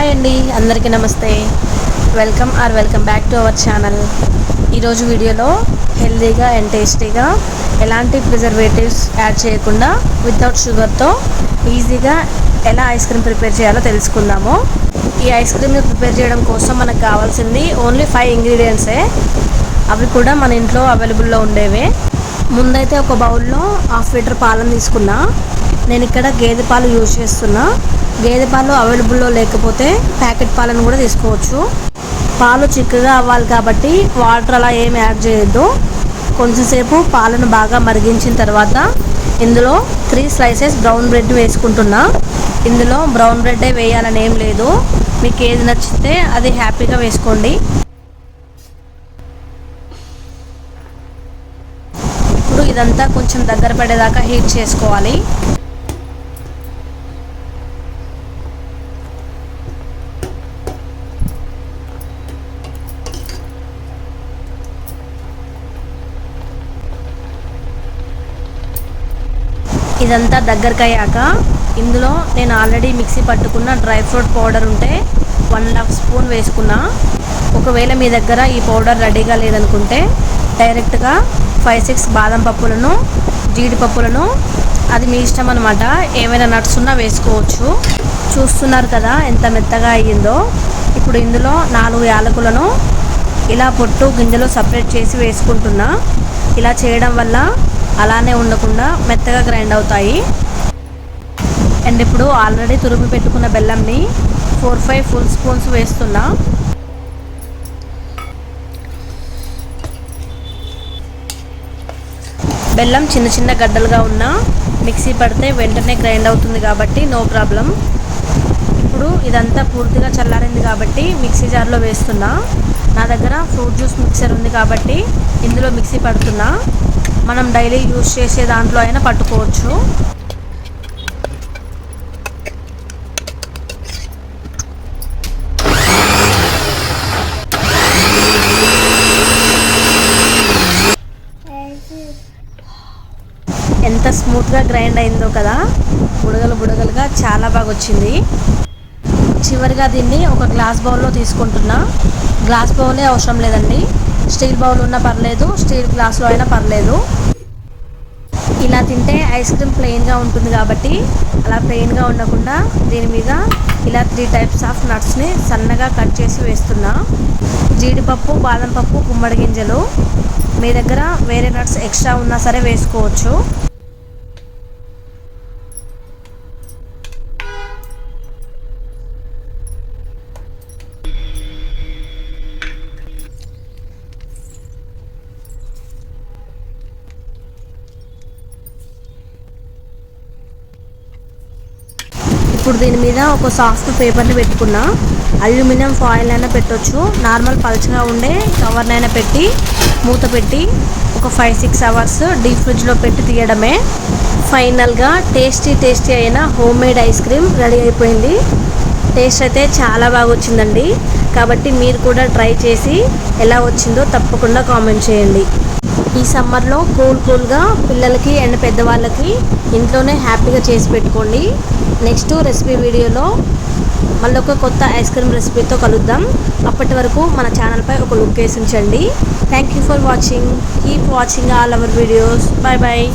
Hi అండి, అందరికీ నమస్తే. Welcome back to our channel. ఈరోజు వీడియోలో హెల్తీగా అండ్ టేస్టీగా ఎలాంటి ప్రిజర్వేటివ్స్ యాడ్ చేయకుండా వితౌట్ షుగర్తో ఈజీగా ఎలా ఐస్ క్రీమ్ ప్రిపేర్ చేయాలో తెలుసుకుందాము. ఈ ఐస్ క్రీమ్ని ప్రిపేర్ చేయడం కోసం మనకు కావాల్సింది ఓన్లీ 5 ఇంగ్రీడియంట్సే. అవి కూడా మన ఇంట్లో అవైలబుల్లో ఉండేవే. ముందైతే ఒక బౌల్లో 1/2 లీటర్ పాలను తీసుకున్నా. నేను ఇక్కడ గేదె పాలు యూజ్ చేస్తున్నా. గేదె పాలు అవైలబుల్లో లేకపోతే ప్యాకెట్ పాలను కూడా తీసుకోవచ్చు. పాలు చిక్కగా అవ్వాలి కాబట్టి వాటర్ అలా ఏమి యాడ్ చేయొద్దు. కొంచెంసేపు పాలను బాగా మరిగించిన తర్వాత ఇందులో 3 స్లైసెస్ బ్రౌన్ బ్రెడ్ వేసుకుంటున్నా. ఇందులో బ్రౌన్ బ్రెడ్డే వేయాలని ఏం లేదు, మీకు ఏది నచ్చితే అది హ్యాపీగా వేసుకోండి. ఇప్పుడు ఇదంతా కొంచెం దగ్గర పడేదాకా హీట్ చేసుకోవాలి. ఇదంతా దగ్గరకు అయ్యాక ఇందులో నేను ఆల్రెడీ మిక్సీ పట్టుకున్న డ్రై ఫ్రూట్ పౌడర్ ఉంటే 1.5 స్పూన్ వేసుకున్నా. ఒకవేళ మీ దగ్గర ఈ పౌడర్ రెడీగా లేదనుకుంటే డైరెక్ట్గా 5-6 బాదం పప్పులను, జీడిపప్పులను, అది మీ ఇష్టం అనమాట, ఏమైనా నట్స్ ఉన్నా వేసుకోవచ్చు. చూస్తున్నారు కదా ఎంత మెత్తగా అయ్యిందో. ఇప్పుడు ఇందులో 4 యాలకులను ఇలా పొట్టు గింజలు సపరేట్ చేసి వేసుకుంటున్నా. ఇలా చేయడం వల్ల అలానే ఉండకుండా మెత్తగా గ్రైండ్ అవుతాయి. అండ్ ఇప్పుడు ఆల్రెడీ తురిమి పెట్టుకున్న బెల్లంని 4-5 ఫుల్ స్పూన్స్ వేస్తున్నా. బెల్లం చిన్న చిన్న గడ్డలుగా ఉన్నా మిక్సీ పడితే వెంటనే గ్రైండ్ అవుతుంది కాబట్టి నో ప్రాబ్లం. ఇప్పుడు ఇదంతా పూర్తిగా చల్లారింది కాబట్టి మిక్సీ జార్లో వేస్తున్నా. నా దగ్గర ఫ్రూట్ జ్యూస్ మిక్సర్ ఉంది కాబట్టి ఇందులో మిక్సీ పడుతున్నా. మనం డైలీ యూజ్ చేసే దాంట్లో అయినా పట్టుకోవచ్చు. ఎంత స్మూత్గా గ్రైండ్ అయిందో కదా, బుడగలుగా చాలా బాగా వచ్చింది. చివరిగా దీన్ని ఒక గ్లాస్ బౌల్లో తీసుకుంటున్నా. గ్లాస్ బౌలే అవసరం లేదండి, స్టీల్ బౌల్ ఉన్నా పర్లేదు, స్టీల్ గ్లాస్లో అయినా పర్లేదు. ఇలా తింటే ఐస్ క్రీమ్ ప్లెయిన్గా ఉంటుంది కాబట్టి అలా ప్లెయిన్గా ఉండకుండా దీని మీద ఇలా 3 టైప్స్ ఆఫ్ నట్స్ని సన్నగా కట్ చేసి వేస్తున్నా. జీడిపప్పు, బాదం పప్పు, గుమ్మడి గింజలు. మీ దగ్గర వేరే నట్స్ ఎక్స్ట్రా ఉన్నా సరే వేసుకోవచ్చు. ఇప్పుడు దీని మీద ఒక సాఫ్ట్ పేపర్ని పెట్టుకున్నా. అల్యూమినియం ఫాయిల్ అయినా పెట్టొచ్చు, నార్మల్ పల్చగా ఉండే కవర్నైనా పెట్టి మూత పెట్టి ఒక 5-6 అవర్స్ డీప్ ఫ్రిడ్జ్లో పెట్టి తీయడమే. ఫైనల్గా టేస్టీ అయిన home made ice cream ready అయిపోయింది. టేస్ట్ అయితే చాలా బాగా వచ్చిందండి. కాబట్టి మీరు కూడా ట్రై చేసి ఎలా వచ్చిందో తప్పకుండా కామెంట్ చేయండి. ఈ సమ్మర్లో కూల్గా పిల్లలకి అండ్ పెద్దవాళ్ళకి ఇంట్లోనే హ్యాపీగా చేసి పెట్టుకోండి. నెక్స్ట్ రెసిపీ వీడియోలో మళ్ళీ ఒక కొత్త ఐస్ క్రీమ్ రెసిపీతో కలుద్దాం. అప్పటి వరకు మన ఛానల్పై ఒక లుక్ వేసి ఉంచండి. Thank you for watching. Keep watching all our videos. Bye.